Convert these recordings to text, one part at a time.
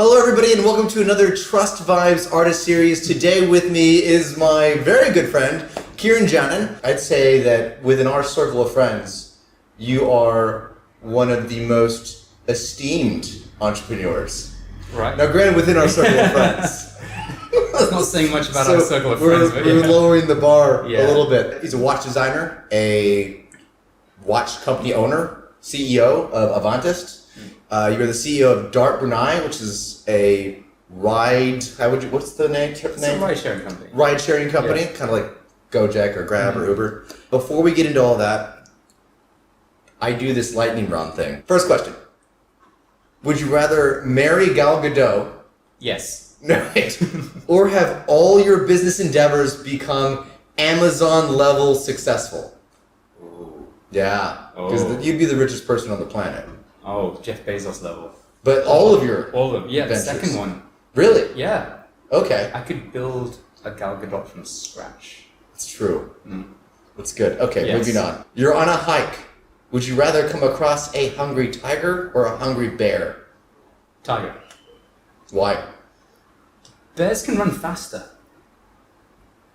Hello everybody and welcome to another Trust Vibes Artist Series. Today with me is my very good friend, Keeran Janin. I'd say that within our circle of friends, you are one of the most esteemed entrepreneurs. Right. Now granted, within our circle of friends. That's not saying much about our circle of friends, but we're lowering the bar a little bit. He's a watch designer, a watch company owner, CEO of Avantist. You're the CEO of Dart Brunei, which is a what's the name? It's a ride-sharing company. Ride-sharing company, kind of like Gojek or Grab or Uber. Before we get into all that, I do this lightning round thing. First question. Would you rather marry Gal Gadot? Yes. Right. Or have all your business endeavors become Amazon-level successful? Ooh. Yeah. Because you'd be the richest person on the planet. Oh, Jeff Bezos level. But all of them. Yeah, ventures. the second one. Really? Yeah. Okay. I could build a Gal Gadot from scratch. It's true. That's good. Okay, Yes. moving on. You're on a hike. Would you rather come across a hungry tiger or a hungry bear? Tiger. Why? Bears can run faster.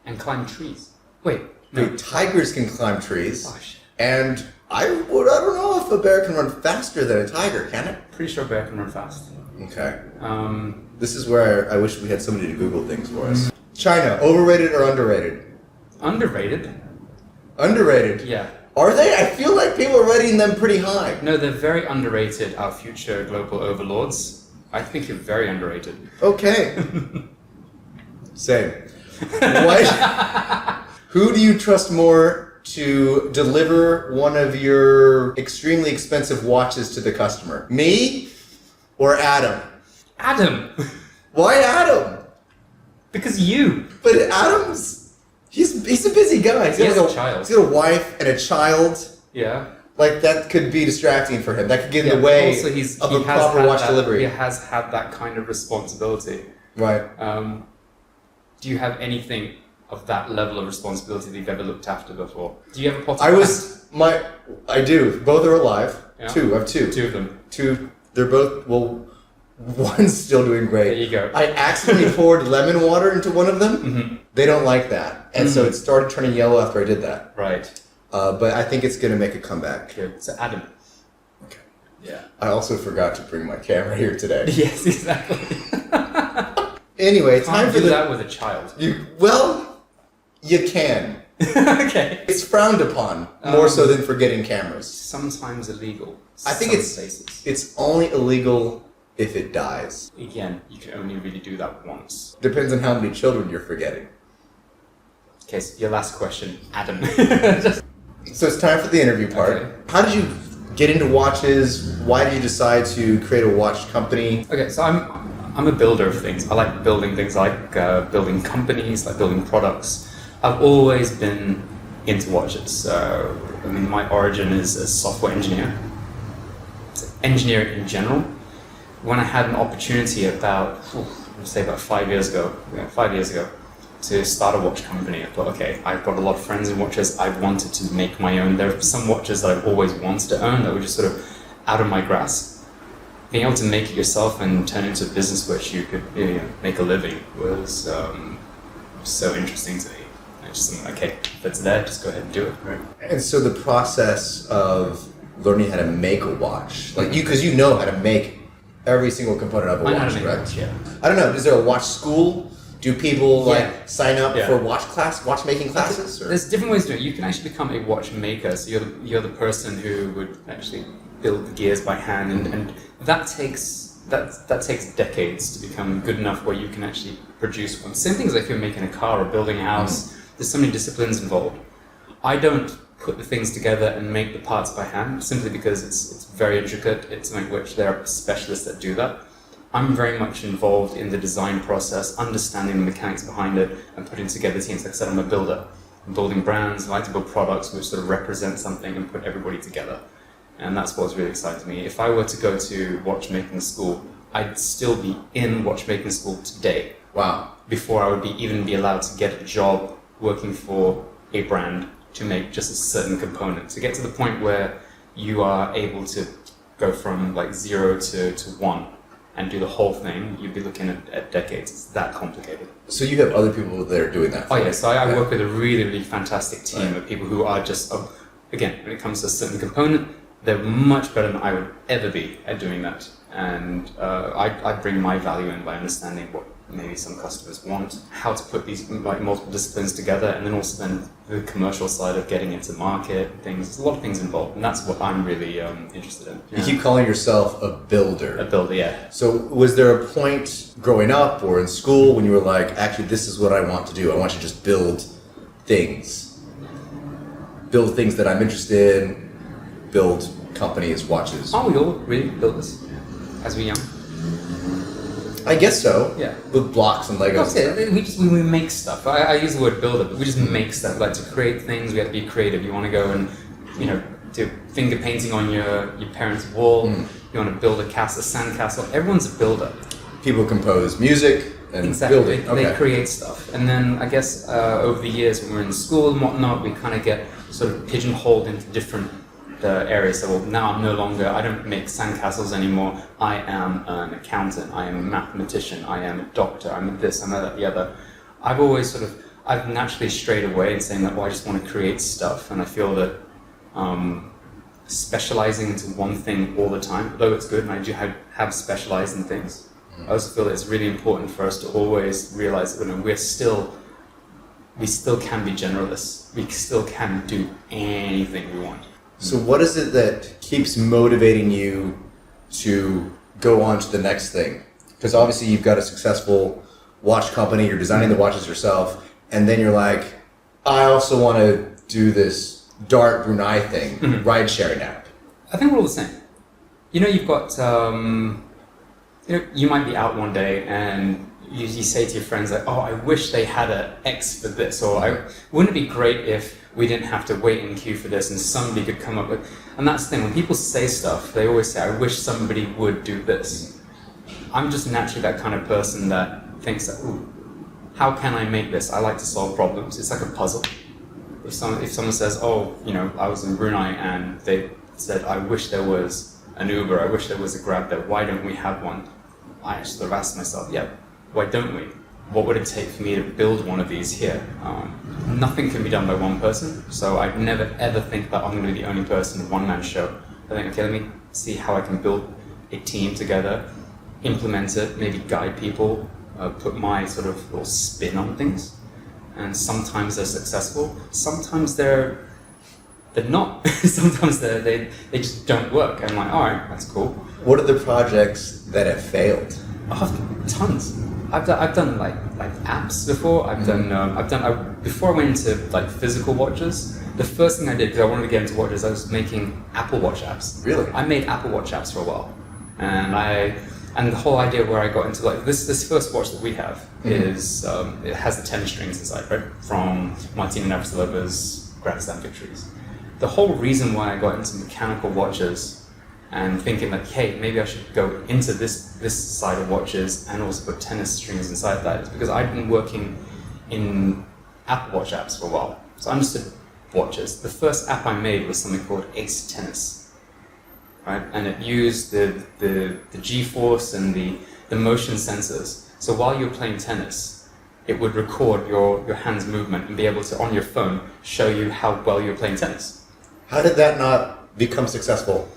And climb trees. Wait, no. Dude, tigers can climb trees. Oh, shit. And I don't know if a bear can run faster than a tiger, can it? Pretty sure a bear can run fast. Okay. This is where I wish we had somebody to Google things for us. China, overrated or underrated? Underrated? Underrated? Yeah. Are they? I feel like people are rating them pretty high. No, they're very underrated, our future global overlords. I think you're very underrated. Okay. Same. What? Who do you trust more to deliver one of your extremely expensive watches to the customer? Me or Adam? Adam! Why Adam? Because you! But Adam's... He's a busy guy. He has a child. He's got a wife and a child. Yeah. Like, that could be distracting for him. That could get in the way also of a proper watch delivery. He has had that kind of responsibility. Right. Do you have anything of that level of responsibility that you've ever looked after before? Do you have a pot of plants? I do. Both are alive. Yeah. Two. I have two. Two of them. Two. They're both, well, one's still doing great. There you go. I accidentally poured lemon water into one of them. Mm-hmm. They don't like that. And so it started turning yellow after I did that. Right. But I think it's going to make a comeback. Good. So Adam. Okay. Yeah. I also forgot to bring my camera here today. Yes, exactly. Anyway, time for that with a child. You can. Okay. It's frowned upon, more so than forgetting cameras. Sometimes illegal. I think places. it's only illegal if it dies. Again, you can only really do that once. Depends on how many children you're forgetting. Okay, so your last question, Adam. So it's time for the interview part. Okay. How did you get into watches? Why did you decide to create a watch company? Okay, so I'm a builder of things. I like building things. I like building companies, like building products. I've always been into watches. So, I mean, my origin is as a software engineer. Engineering in general. When I had an opportunity about 5 years ago, to start a watch company, I thought, okay, I've got a lot of friends in watches. I wanted to make my own. There are some watches that I've always wanted to own that were just sort of out of my grasp. Being able to make it yourself and turn it into a business which you could make a living was so interesting to me. I just thought, okay, if it's there, just go ahead and do it. Right? And so the process of learning how to make a watch, like because you know how to make every single component of a watch, correct? Yeah. I don't know. Is there a watch school? Do people sign up for watchmaking classes? Or? There's different ways to do it. You can actually become a watchmaker. So you're the person who would actually build the gears by hand, and that takes decades to become good enough where you can actually produce one. Same thing as if you're making a car or building a house. There's so many disciplines involved. I don't put the things together and make the parts by hand simply because it's very intricate. It's something which there are specialists that do that. I'm very much involved in the design process, understanding the mechanics behind it, and putting together teams. Like I said, I'm a builder. I'm building brands. I like to build products which sort of represent something and put everybody together. And that's what's really exciting to me. If I were to go to watchmaking school, I'd still be in watchmaking school today. Wow. Before I would even be allowed to get a job working for a brand to make just a certain component. To get to the point where you are able to go from like 0 to 1 and do the whole thing, you'd be looking at decades. It's that complicated. So you have other people that are doing that? Oh yeah, so I work with a really, really fantastic team of people who are just, again, when it comes to a certain component, they're much better than I would ever be at doing that. And I bring my value in by understanding what maybe some customers want, how to put these like multiple disciplines together, and then also then the commercial side of getting into market things. There's a lot of things involved, and that's what I'm really interested in. You keep calling yourself a builder. A builder, yeah. So was there a point growing up or in school when you were like, actually, this is what I want to do. I want to just build things. Build things that I'm interested in. Build companies, watches. Oh, we all really built this as we young. I guess so. Yeah. With blocks and Legos. That's it. We make stuff. I use the word builder, but we just make stuff. Like to create things, we have to be creative. You want to go and, do finger painting on your parents' wall. You want to build a sand castle. Everyone's a builder. People compose music and building. They create stuff. And then I guess over the years when we're in school and whatnot, we kind of get sort of pigeonholed into different areas. So now I don't make sandcastles anymore. I am an accountant, I am a mathematician, I am a doctor, I'm this, I'm that, the other. I've naturally strayed away in saying that, I just want to create stuff. And I feel that specializing into one thing all the time, although it's good and I do have specialized in things, I also feel that it's really important for us to always realize that we still can be generalists. We still can do anything we want. So what is it that keeps motivating you to go on to the next thing? Because obviously you've got a successful watch company, you're designing the watches yourself, and then you're like, I also want to do this Dart Brunei thing, ride-sharing app. I think we're all the same. You've got, you might be out one day and you say to your friends like, I wish they had a X for this, or wouldn't it be great if we didn't have to wait in queue for this and somebody could come up with, and that's the thing, when people say stuff, they always say, I wish somebody would do this. I'm just naturally that kind of person that thinks that, how can I make this? I like to solve problems. It's like a puzzle. If someone says, I was in Brunei and they said, I wish there was an Uber, I wish there was a Grab there, why don't we have one? I sort of asked myself, why don't we? What would it take for me to build one of these here? Nothing can be done by one person, so I'd never ever think that I'm going to be the only person, one-man show. I think, okay, let me see how I can build a team together, implement it, maybe guide people, put my sort of little spin on things. And sometimes they're successful, sometimes they're not. Sometimes they just don't work. I'm like, all right, that's cool. What are the projects that have failed? Oh, tons. I've done like apps before. Before I went into like physical watches, the first thing I did, because I wanted to get into watches, I was making Apple Watch apps. Really? I made Apple Watch apps for a while, and the whole idea where I got into like this first watch that we have is it has the tennis strings inside, right? From Martina Navratilovan's Grand Slam victories. The whole reason why I got into mechanical watches and thinking like, hey, maybe I should go into this side of watches and also put tennis strings inside that is because I'd been working in Apple Watch apps for a while. So I understood watches. The first app I made was something called Ace Tennis, right? And it used the G-force and the motion sensors. So while you're playing tennis, it would record your hand's movement and be able to, on your phone, show you how well you're playing tennis. How did that not become successful?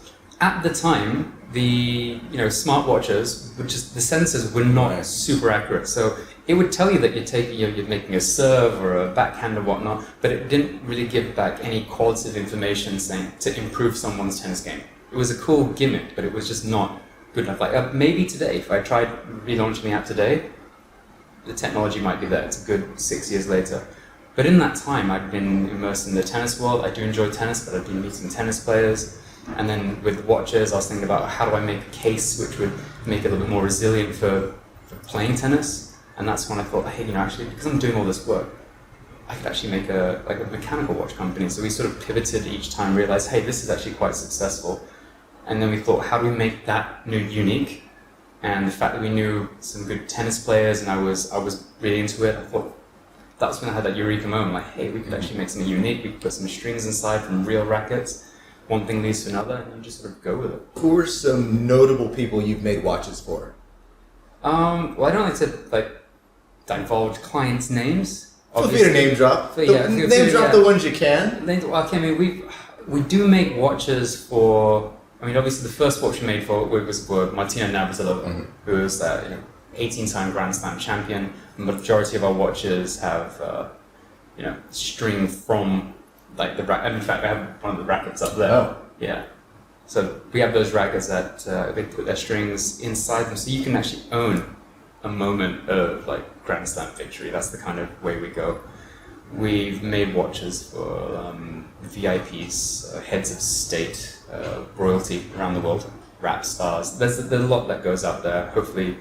At the time, the smartwatches, the sensors were not super accurate. So it would tell you that you're making a serve or a backhand or whatnot, but it didn't really give back any qualitative information saying to improve someone's tennis game. It was a cool gimmick, but it was just not good enough. Like maybe today, if I tried relaunching the app today, the technology might be there. It's a good 6 years later. But in that time, I'd been immersed in the tennis world. I do enjoy tennis, but I've been meeting tennis players. And then with watches, I was thinking about how do I make a case which would make it a little bit more resilient for playing tennis. And that's when I thought, hey, actually, because I'm doing all this work, I could actually make a mechanical watch company. So we sort of pivoted each time, realized, hey, this is actually quite successful. And then we thought, how do we make that unique? And the fact that we knew some good tennis players and I was really into it, I thought that's when I had that eureka moment, like, hey, we could actually make something unique. We could put some strings inside from real rackets. One thing leads to another, and you just sort of go with it. Who are some notable people you've made watches for? Well, I don't like to divulge clients' names. Feel free to name drop. Name drop the ones you can. Okay, I mean, we do make watches for. I mean, obviously, the first watch we made for Martina Navratilova, who is 18-time Grand Slam champion. The majority of our watches have, string from the racket. In fact, I have one of the rackets up there. Oh. Yeah. So we have those rackets that they put their strings inside them, so you can actually own a moment of Grand Slam victory. That's the kind of way we go. We've made watches for VIPs, heads of state, royalty around the world, rap stars. There's a lot that goes out there. Hopefully,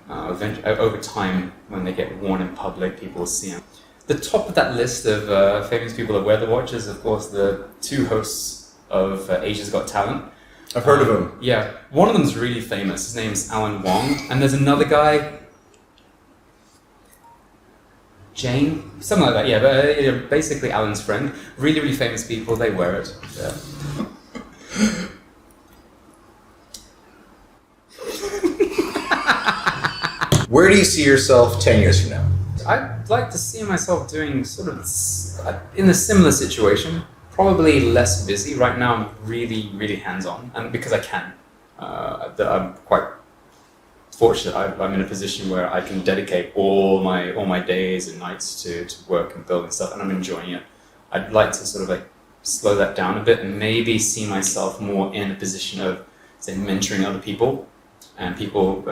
over time, when they get worn in public, people will see them. The top of that list of famous people that wear the watches, of course, the two hosts of Asia's Got Talent. I've heard of him. Yeah, one of them's really famous. His name's Alan Wong, and there's another guy, Jane, something like that. Yeah, but basically Alan's friend. Really, really famous people. They wear it. Yeah. Where do you see yourself 10 years from now? I'd like to see myself doing sort of in a similar situation. Probably less busy. Right now I'm really, really hands-on, and because I can. I'm quite fortunate. I'm in a position where I can dedicate all my days and nights to work and building stuff, and I'm enjoying it. I'd like to sort of slow that down a bit and maybe see myself more in a position of, say, mentoring other people and people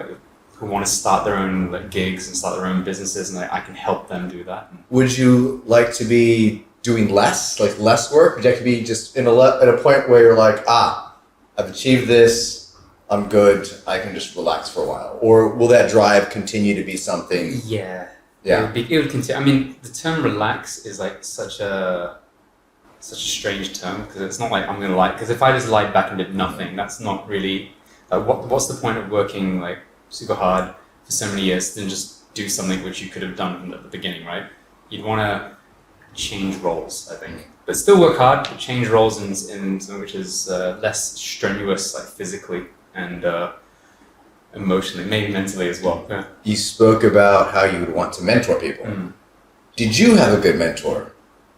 who want to start their own gigs and start their own businesses, and I can help them do that. Would you like to be doing less work? Would you like to be just at a point where you're I've achieved this, I'm good, I can just relax for a while? Or will that drive continue to be something? Yeah. Yeah. It would continue. I mean, the term relax is such a strange term, because it's not like I'm going to because if I just lied back and did nothing, that's not really, what's the point of working super hard for so many years than just do something which you could have done from the beginning, right? You'd want to change roles, I think, but still work hard, but change roles in something which is less strenuous, physically and emotionally, maybe mentally as well. Yeah. You spoke about how you would want to mentor people. Did you have a good mentor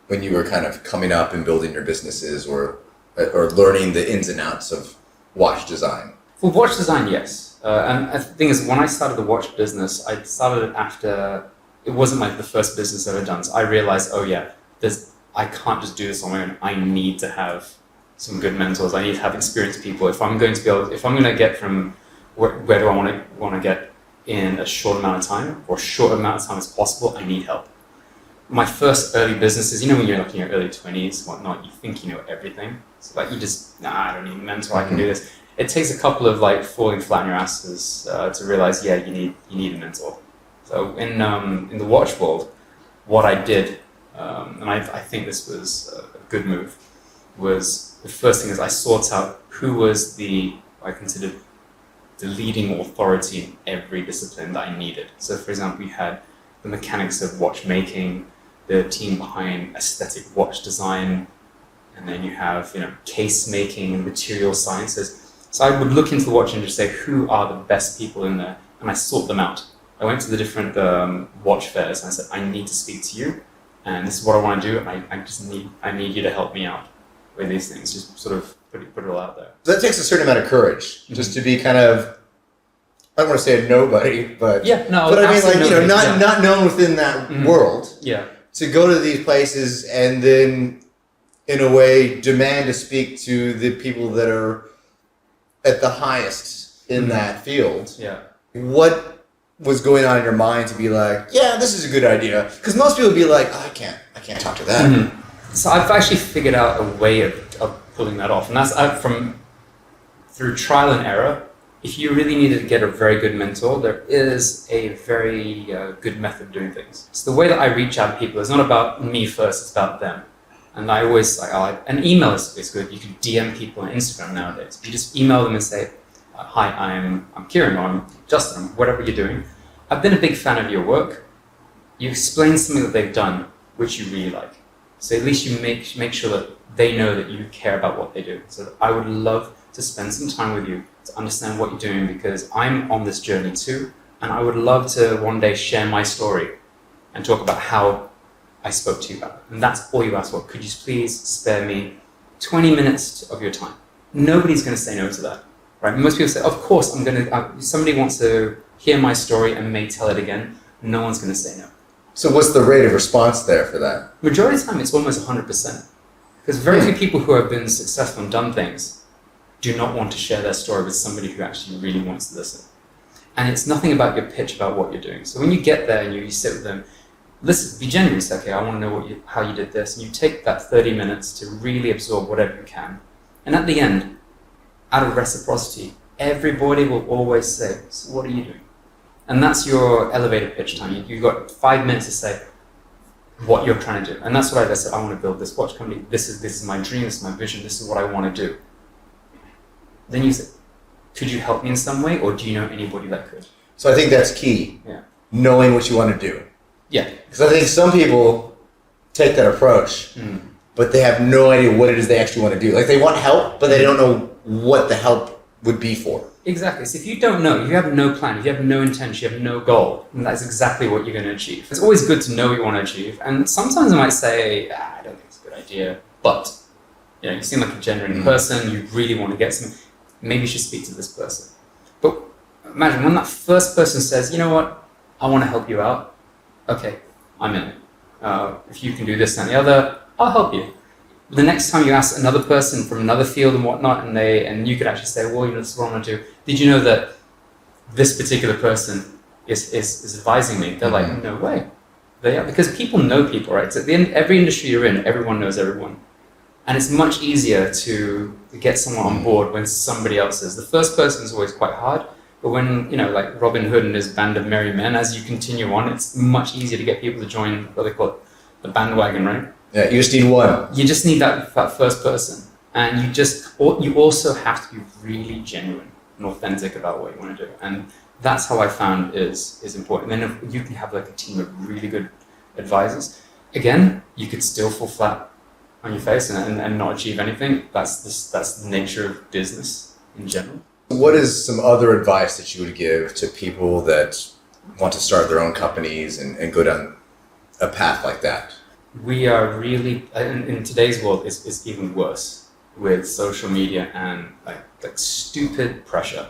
when you were kind of coming up and building your businesses or learning the ins and outs of watch design? For watch design, yes. And the thing is, when I started the watch business, I started it after. It wasn't the first business I've ever done. So I realized, I can't just do this on my own. I need to have some good mentors. I need to have experienced people. If I'm going to get from where do I want to get in a short amount of time, or short amount of time as possible, I need help. My first early businesses, when you're in your early 20s, whatnot, you think you know everything. So you just, I don't need a mentor. I can do this. It takes a couple of falling flat on your asses to realize, you need a mentor. So in the watch world, what I did, and I think this was a good move, was the first thing is I sought out who was I considered the leading authority in every discipline that I needed. So for example, you had the mechanics of watchmaking, the team behind aesthetic watch design, and then you have case making and material sciences. So I would look into the watch industry and say, who are the best people in there? And I sought them out. I went to the different watch fairs and I said, I need to speak to you, and this is what I want to do. I need you to help me out with these things. Just sort of put it all out there. So that takes a certain amount of courage, just to be kind of, I don't want to say a nobody, but yeah, no, but I mean, not known within that world. Yeah. To go to these places and then, in a way, demand to speak to the people that are at the highest in that field. Yeah. What was going on in your mind to be this is a good idea? Because most people would be I can't talk to that. So I've actually figured out a way of pulling that off, and that's through trial and error. If you really needed to get a very good mentor, there is a very good method of doing things. So the way that I reach out to people is not about me first, it's about them. And I always an email is good. You can DM people on Instagram nowadays. You just email them and say, hi, I'm Keeran, or I'm Justin, whatever you're doing. I've been a big fan of your work. You explain something that they've done, which you really like. So at least you make sure that they know that you care about what they do. So I would love to spend some time with you to understand what you're doing, because I'm on this journey too, And I would love to one day share my story and talk about how I spoke to you about it. And that's all you ask for. Could you please spare me 20 minutes of your time? Nobody's going to say no to that, right? Most people say, of course, somebody wants to hear my story and may tell it again. No one's going to say no. So what's the rate of response there for that? Majority of the time, it's almost 100%. Because very few people who have been successful and done things do not want to share their story with somebody who actually really wants to listen. And it's nothing about your pitch, about what you're doing. So when you get there and you sit with them, listen, be genuine. Say, okay, I want to know how you did this. And you take that 30 minutes to really absorb whatever you can. And at the end, out of reciprocity, everybody will always say, so what are you doing? And that's your elevator pitch time. You've got 5 minutes to say what you're trying to do. And that's what I said, I want to build this watch company. This is my dream, this is my vision, this is what I want to do. Then you say, could you help me in some way, or do you know anybody that could? So I think that's key. Yeah. Knowing what you want to do. Yeah. Because I think some people take that approach, but they have no idea what it is they actually want to do. Like they want help, but they don't know what the help would be for. Exactly. So if you don't know, you have no plan, if you have no intention, you have no goal, then that's exactly what you're going to achieve. It's always good to know what you want to achieve. And sometimes I might say, I don't think it's a good idea, but you seem like a genuine person, you really want to get some, maybe you should speak to this person. But imagine when that first person says, you know what, I want to help you out. Okay, I'm in it. If you can do this and the other, I'll help you. The next time you ask another person from another field and whatnot, and you could actually say, well, this is what I want to do. Did you know that this particular person is advising me? They're like, no way. They are, because people know people, right? So at the end, every industry you're in, everyone knows everyone. And it's much easier to get someone on board when somebody else is. The first person is always quite hard, but when, like Robin Hood and his band of merry men, as you continue on, it's much easier to get people to join what they call it, the bandwagon, right? Yeah, you just need one. You just need that first person. And you also have to be really genuine and authentic about what you want to do. And that's how I found is important. And then if you can have like a team of really good advisors, again, you could still fall flat on your face and not achieve anything. That's the nature of business in general. What is some other advice that you would give to people that want to start their own companies and go down a path like that? We are really, in today's world, it's even worse with social media and like stupid pressure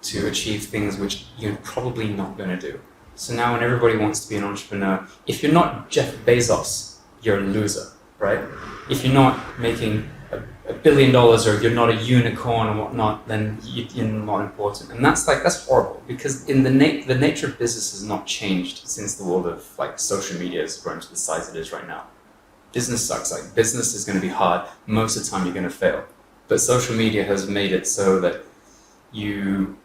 to achieve things which you're probably not going to do. So now when everybody wants to be an entrepreneur, if you're not Jeff Bezos, you're a loser, right? If you're not making $1 billion or you're not a unicorn and whatnot, then you're not important. And that's horrible, because in the nature of business has not changed since the world of like social media has grown to the size it is right now. Business sucks. Like business is going to be hard. Most of the time you're going to fail. But social media has made it so that you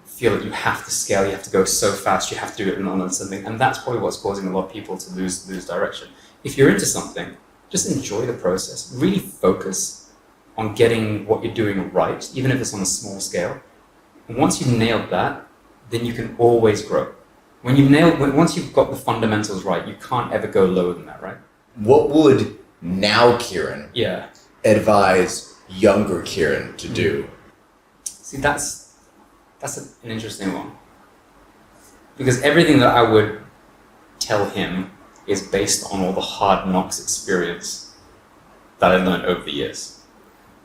feel that you have to scale, you have to go so fast, you have to do it on something. And that's probably what's causing a lot of people to lose direction. If you're into something, just enjoy the process. Really focus on getting what you're doing right, even if it's on a small scale. And once you've nailed that, then you can always grow. Once you've got the fundamentals right, you can't ever go lower than that, right? What would now Keeran advise younger Keeran to do? See, that's an interesting one. Because everything that I would tell him is based on all the hard knocks experience that I learned over the years.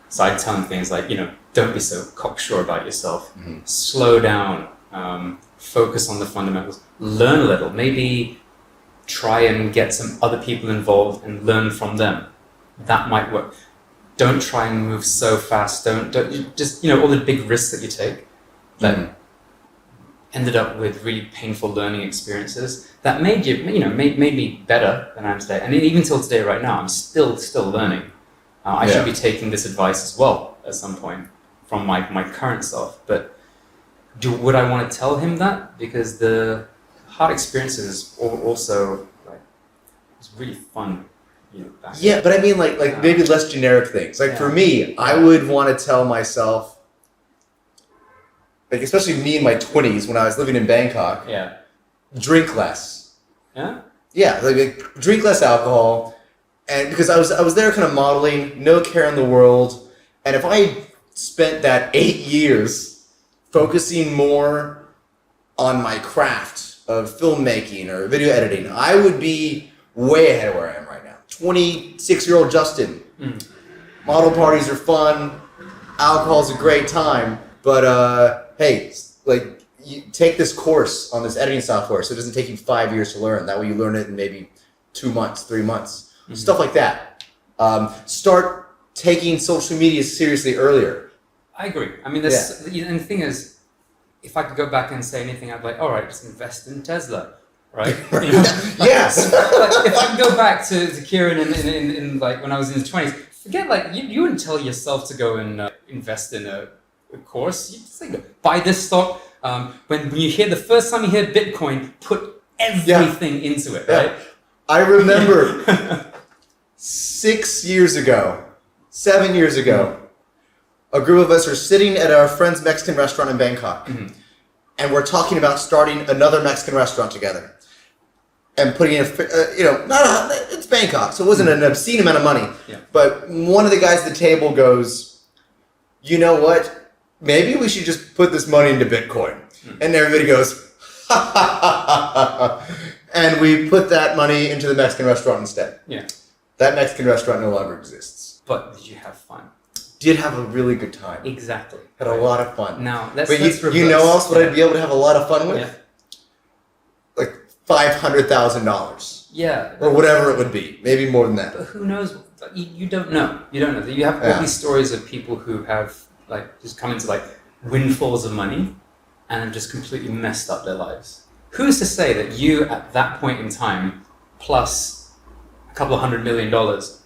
So I tell him things like, don't be so cocksure about yourself. Slow down, focus on the fundamentals, learn a little, maybe try and get some other people involved and learn from them. That might work. Don't try and move so fast. Don't just, all the big risks that you take that ended up with really painful learning experiences that made me better than I am today. And even till today, right now, I'm still learning. I should be taking this advice as well at some point from my current self. But would I want to tell him that? Because the hard experiences also it's really fun. But I mean maybe less generic things. For me, I would want to tell myself, especially me in my 20s when I was living in Bangkok, drink less. Yeah, drink less alcohol. And because I was there kind of modeling, no care in the world. And if I spent that 8 years focusing more on my craft of filmmaking or video editing, I would be way ahead of where I am right now. 26-year-old Justin. Model parties are fun. Alcohol's a great time. But hey, like, you take this course on this editing software so it doesn't take you 5 years to learn. That way you learn it in maybe 2 months, 3 months. Stuff like that. Start taking social media seriously earlier. I agree. I mean, and the thing is, if I could go back and say anything, I'd be like, all right, just invest in Tesla, right? You know? Yes. Like, if I can go back to Keeran in like when I was in his 20s, forget, like, you wouldn't tell yourself to go and invest in a course. You just think, buy this stock. When you hear the first time you hear Bitcoin, put everything into it, right? I remember 7 years ago, a group of us are sitting at our friend's Mexican restaurant in Bangkok, and we're talking about starting another Mexican restaurant together, and putting in, it's Bangkok, so it wasn't an obscene amount of money. Yeah. But one of the guys at the table goes, you know what? Maybe we should just put this money into Bitcoin. And everybody goes, ha ha ha ha ha. And we put that money into the Mexican restaurant instead. Yeah. That Mexican restaurant no longer exists. But did you have fun? Did have a really good time. Exactly. Had a lot of fun. Now, let's reverse. You know else what I'd be able to have a lot of fun with? Yeah. Like $500,000. Yeah. Or whatever it would be. Maybe more than that. But who knows? You don't know. You don't know. You have all these stories of people who have, like, just come into, like, windfalls of money and have just completely messed up their lives. Who's to say that you, at that point in time, plus a couple of $100 million,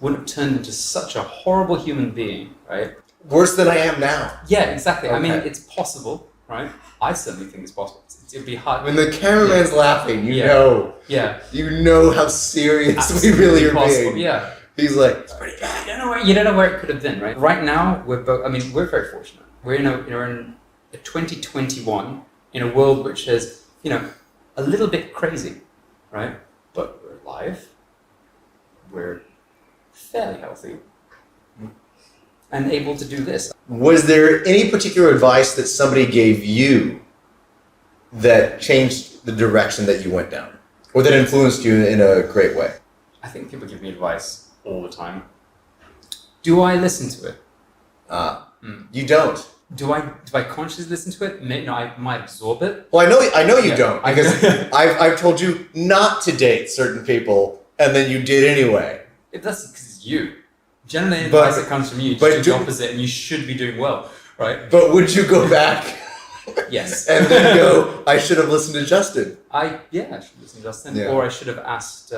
wouldn't have turned into such a horrible human being, right? Worse than I am now. Yeah, exactly. Okay. I mean, it's possible, right? I certainly think it's possible. It'd be hard. When the cameraman's laughing, you know. Yeah. You know how serious we really are possible. being. Yeah. He's like, it's pretty bad. You don't know where it could have been, right? Right now, we're very fortunate. We're in a 2021 in a world which is, a little bit crazy, right? But we're alive. We're fairly healthy and able to do this. Was there any particular advice that somebody gave you that changed the direction that you went down, or that influenced you in a great way? I think people give me advice all the time. Do I listen to it? You don't. Do I consciously listen to it? No, I might absorb it. Well, I know you don't, because I've told you not to date certain people, and then you did anyway. That's because it's you. Generally, advice that comes from you, you do the opposite, and you should be doing well, right? But would you go back? Yes. And then go, I should have listened to Justin. I should listen to Justin, or I should have asked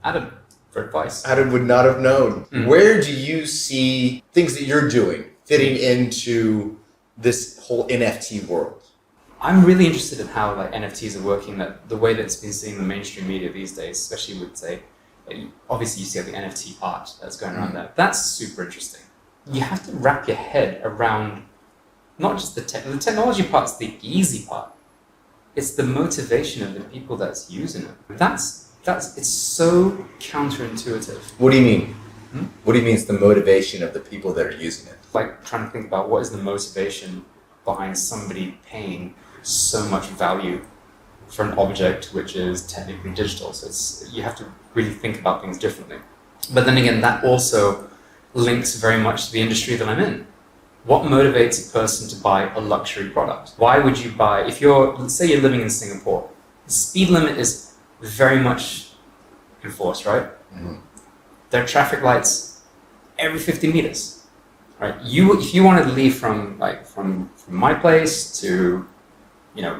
Adam for advice. Adam would not have known. Where do you see things that you're doing fitting into this whole NFT world? I'm really interested in how, like, NFTs are working, that the way that it's been seen in the mainstream media these days, especially with, say, obviously you see the NFT art that's going around there. That's super interesting. You have to wrap your head around not just the technology part's the easy part. It's the motivation of the people that's using it. It's so counterintuitive. What do you mean? What do you mean it's the motivation of the people that are using it? Like, trying to think about what is the motivation behind somebody paying so much value for an object which is technically digital. So you have to really think about things differently. But then again, that also links very much to the industry that I'm in. What motivates a person to buy a luxury product? Why would you buy, let's say you're living in Singapore, the speed limit is very much enforced, right? There are traffic lights every 50 meters, right? If you wanted to leave from my place to,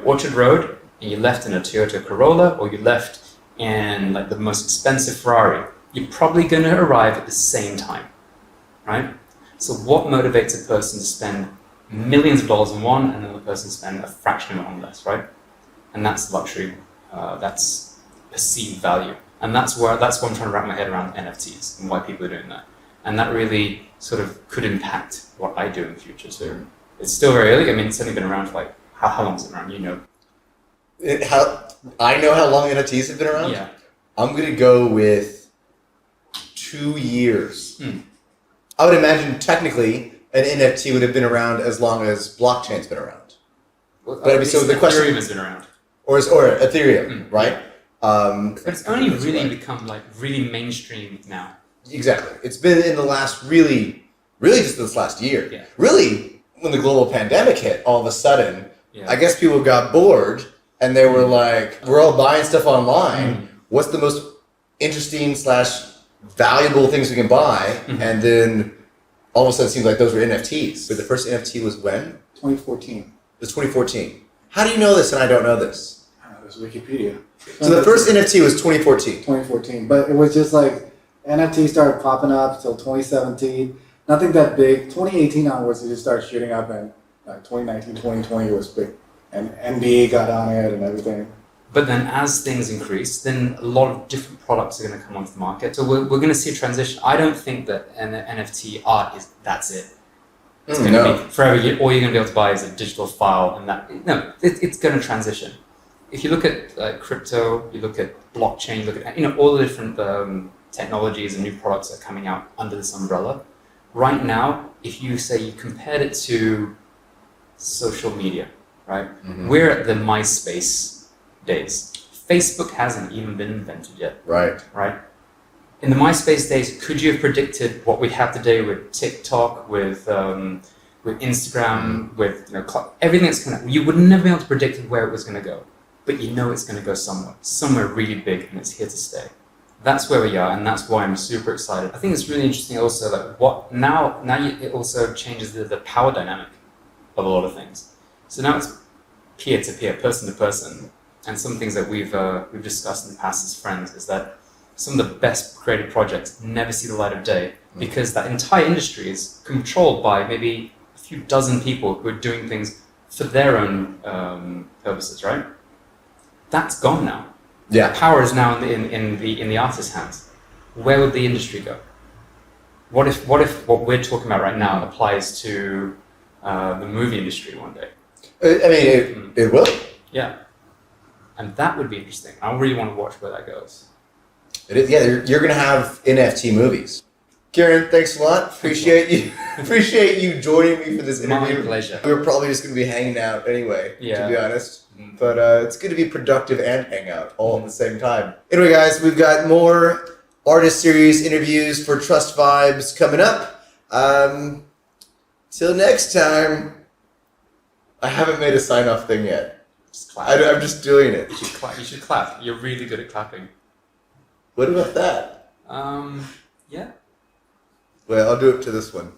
Orchard Road, and you left in a Toyota Corolla, or you left in, like, the most expensive Ferrari, you're probably going to arrive at the same time, right? So what motivates a person to spend millions of dollars on one, and another person to spend a fraction of it on less, right? And that's luxury. That's perceived value. And that's what I'm trying to wrap my head around NFTs and why people are doing that. And that really sort of could impact what I do in the future. So it's still very early. I mean, it's only been around for, like, how long has it been around? I know how long NFTs have been around? Yeah. I'm going to go with 2 years. I would imagine technically an NFT would have been around as long as blockchain's been around. Well, But so the question Ethereum has been around. or Ethereum, right? But it's only really become like really mainstream now. Exactly. It's been in the last really just this last year. Yeah. Really, when the global pandemic hit, all of a sudden, I guess people got bored and they were like, we're all buying stuff online. What's the most interesting / valuable things we can buy? And then all of a sudden it seems like those were NFTs. But the first NFT was when? 2014. It was 2014. How do you know this and I don't know this? It's Wikipedia. So the first NFT was 2014. 2014. But it was just like NFT started popping up till 2017. Nothing that big. 2018 onwards, it just started shooting up, and 2019, 2020 was big. And NBA got on it and everything. But then as things increase, then a lot of different products are going to come onto the market. So we're going to see a transition. I don't think that an NFT art that's it. It's going to be forever. All you're going to be able to buy is a digital file, and it's going to transition. If you look at crypto, you look at blockchain, you look at all the different technologies and new products that are coming out under this umbrella. Right now, if you say you compared it to social media, right? We're at the MySpace days. Facebook hasn't even been invented yet. Right. In the MySpace days, could you have predicted what we have today with TikTok, with Instagram, with everything that's kind of? You would never be able to predict where it was going to go, but it's going to go somewhere really big, and it's here to stay. That's where we are, and that's why I'm super excited. I think it's really interesting also that it also changes the power dynamic of a lot of things. So now it's peer to peer, person to person, and some things that we've discussed in the past as friends is that some of the best creative projects never see the light of day because that entire industry is controlled by maybe a few dozen people who are doing things for their own purposes, right? That's gone now. Yeah. Power is now in the artist's hands. Where would the industry go? What if what we're talking about right now applies to the movie industry one day? I mean, it will. Yeah. And that would be interesting. I really want to watch where that goes. It is. Yeah, you're going to have NFT movies. Keeran, thanks a lot. Appreciate you joining me for this interview. My pleasure. We were probably just going to be hanging out anyway, to be honest. But it's good to be productive and hang out all at the same time. Anyway, guys, we've got more artist series interviews for Trust Vibes coming up. Till next time. I haven't made a sign-off thing yet. Just clap. I'm just doing it. You should clap. You're really good at clapping. What about that? Yeah. Well, I'll do it to this one.